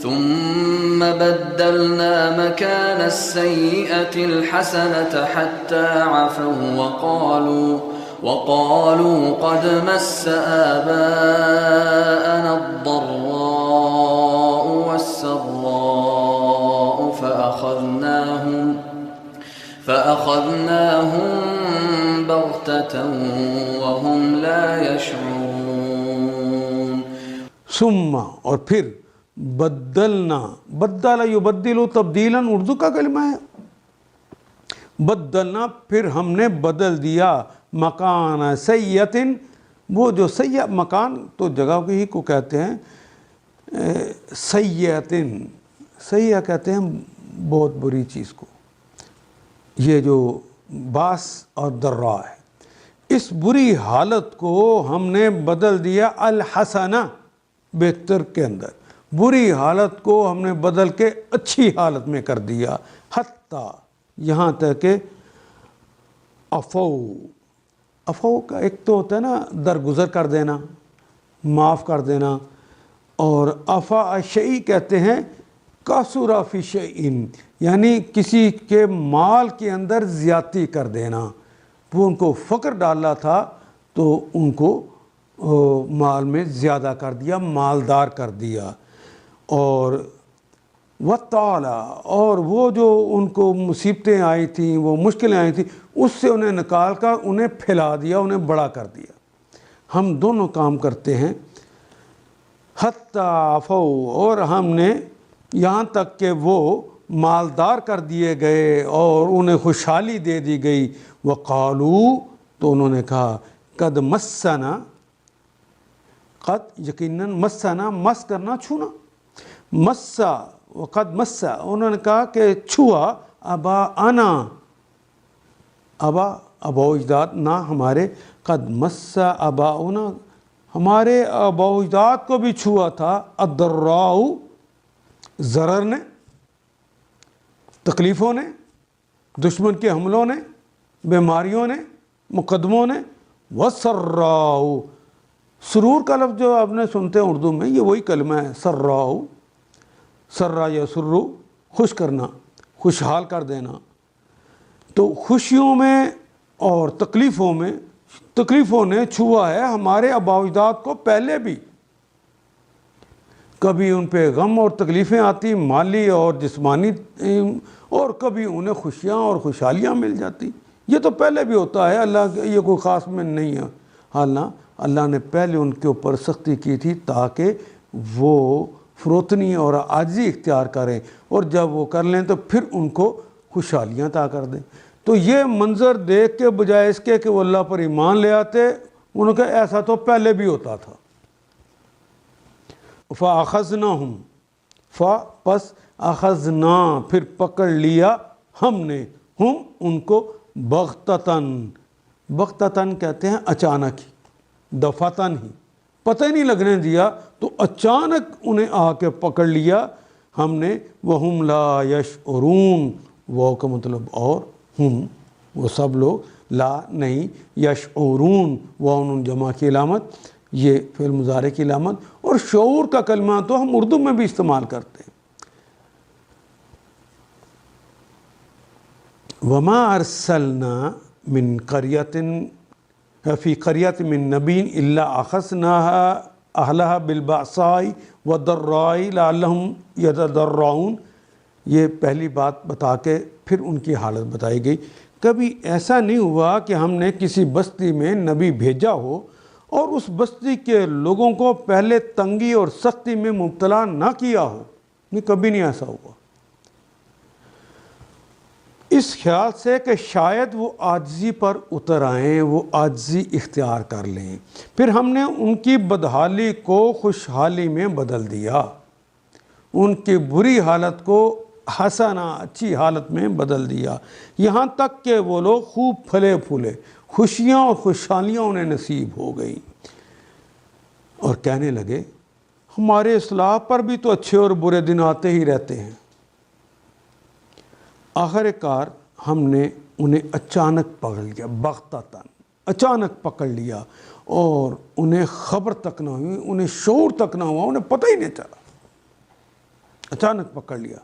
ثم بدلنا مكان السيئة الحسنة حتى عفوا وقالوا قد مس آباءنا الضراء والسراء فأخذناهم بغتة وهم لا يشعرون. ثم اور پھر بدلنا، بدل یبدل تبدیلاً اردو کا کلمہ ہے. بدلنا پھر ہم نے بدل دیا مکان سیئتن، وہ جو سیئ مکان تو جگہ ہی کو کہتے ہیں، سیئتن سیئ کہتے ہیں بہت بری چیز کو. یہ جو باس اور درا ہے، اس بری حالت کو ہم نے بدل دیا الحسنہ بہتر کے اندر. بری حالت کو ہم نے بدل کے اچھی حالت میں کر دیا، حتیٰ یہاں تک کہ عفو کا ایک تو ہوتا ہے نا درگزر کر دینا، معاف کر دینا، اور عفا شیء کہتے ہیں کثر فی شیء، یعنی کسی کے مال کے اندر زیادتی کر دینا. وہ ان کو فقر ڈالا تھا تو ان کو مال میں زیادہ کر دیا، مالدار کر دیا. اور وَتَعَالَى، اور وہ جو ان کو مصیبتیں آئی تھیں، وہ مشکلیں آئی تھیں، اس سے انہیں نکال کر انہیں پھیلا دیا، انہیں بڑا کر دیا. ہم دونوں کام کرتے ہیں. حتیٰ عفوا، اور ہم نے یہاں تک کہ وہ مالدار کر دیے گئے اور انہیں خوشحالی دے دی گئی. وقالو، تو انہوں نے کہا قد مسنا، قد یقیناً، مسنا مس کرنا چھونا، مسا وقد مسا، انہوں نے کہا کہ چھوا اباءنا، ابا و اجداد نہ ہمارے، قد مسا اباؤنا، ہمارے آبا و اجداد کو بھی چھوا تھا الضراء، ضرر نے، تکلیفوں نے، دشمن کے حملوں نے، بیماریوں نے، مقدموں نے، والسراء، سرور کا لفظ جو آپ نے سنتے ہیں اردو میں، یہ وہی کلمہ ہے سراء، سرا یا سرو، خوش کرنا، خوشحال کر دینا. تو خوشیوں میں اور تکلیفوں نے چھوا ہے ہمارے آباء و اجداد کو پہلے بھی. کبھی ان پہ غم اور تکلیفیں آتی مالی اور جسمانی، اور کبھی انہیں خوشیاں اور خوشحالیاں مل جاتی. یہ تو پہلے بھی ہوتا ہے، اللہ یہ کوئی خاص میں نہیں ہے. حالانکہ اللہ نے پہلے ان کے اوپر سختی کی تھی تاکہ وہ فروتنی اور عاجزی اختیار کریں، اور جب وہ کر لیں تو پھر ان کو خوشحالیاں عطا کر دیں. تو یہ منظر دیکھ کے بجائے اس کے کہ وہ اللہ پر ایمان لے آتے، انہوں نے کہا ایسا تو پہلے بھی ہوتا تھا. فَأَخَذْنَاهُمْ، پس اخذنا، پھر پکڑ لیا ہم نے، ہم ان کو بغتتاً، بغتتاً کہتے ہیں اچانک ہی، دفعتاً ہی، پتہ ہی نہیں لگنے دیا، تو اچانک انہیں آ کے پکڑ لیا ہم نے. وَهُمْ لَا يَشْعُرُونَ، وہ کا مطلب اور، ہم وہ سب لوگ، لا نہیں، یشعرون وہ ان جمع کی علامت، یہ فعل مضارع کی علامت. اور شعور کا کلمہ تو ہم اردو میں بھی استعمال کرتے ہیں. وَمَا أَرْسَلْنَا مِنْ قَرْيَةٍ فِي قَرْيَةٍ مِنْ نَبِيٍّ إِلَّا أَخَذْنَاهَا أَهْلَهَا بِالْبَأْسَاءِ وَالضَّرَّاءِ لَعَلَّهُمْ يَتَضَرَّعُونَ. یہ پہلی بات بتا کے پھر ان کی حالت بتائی گئی. کبھی ایسا نہیں ہوا کہ ہم نے کسی بستی میں نبی بھیجا ہو اور اس بستی کے لوگوں کو پہلے تنگی اور سختی میں مبتلا نہ کیا ہو. نہیں، کبھی نہیں ایسا ہوا. اس خیال سے کہ شاید وہ عاجزی پر اتر آئیں، وہ عاجزی اختیار کر لیں. پھر ہم نے ان کی بدحالی کو خوشحالی میں بدل دیا، ان کی بری حالت کو حسنہ، اچھی حالت میں بدل دیا، یہاں تک کہ وہ لوگ خوب پھلے پھولے، خوشیاں اور خوشحالیاں انہیں نصیب ہو گئیں. اور کہنے لگے ہمارے اصلاح پر بھی تو اچھے اور برے دن آتے ہی رہتے ہیں. آخر کار ہم نے انہیں اچانک پکڑ لیا، بغتتاً، اچانک پکڑ لیا، اور انہیں خبر تک نہ ہوئی، انہیں شعور تک نہ ہوا، انہیں پتہ ہی نہیں چلا. اچانک پکڑ لیا.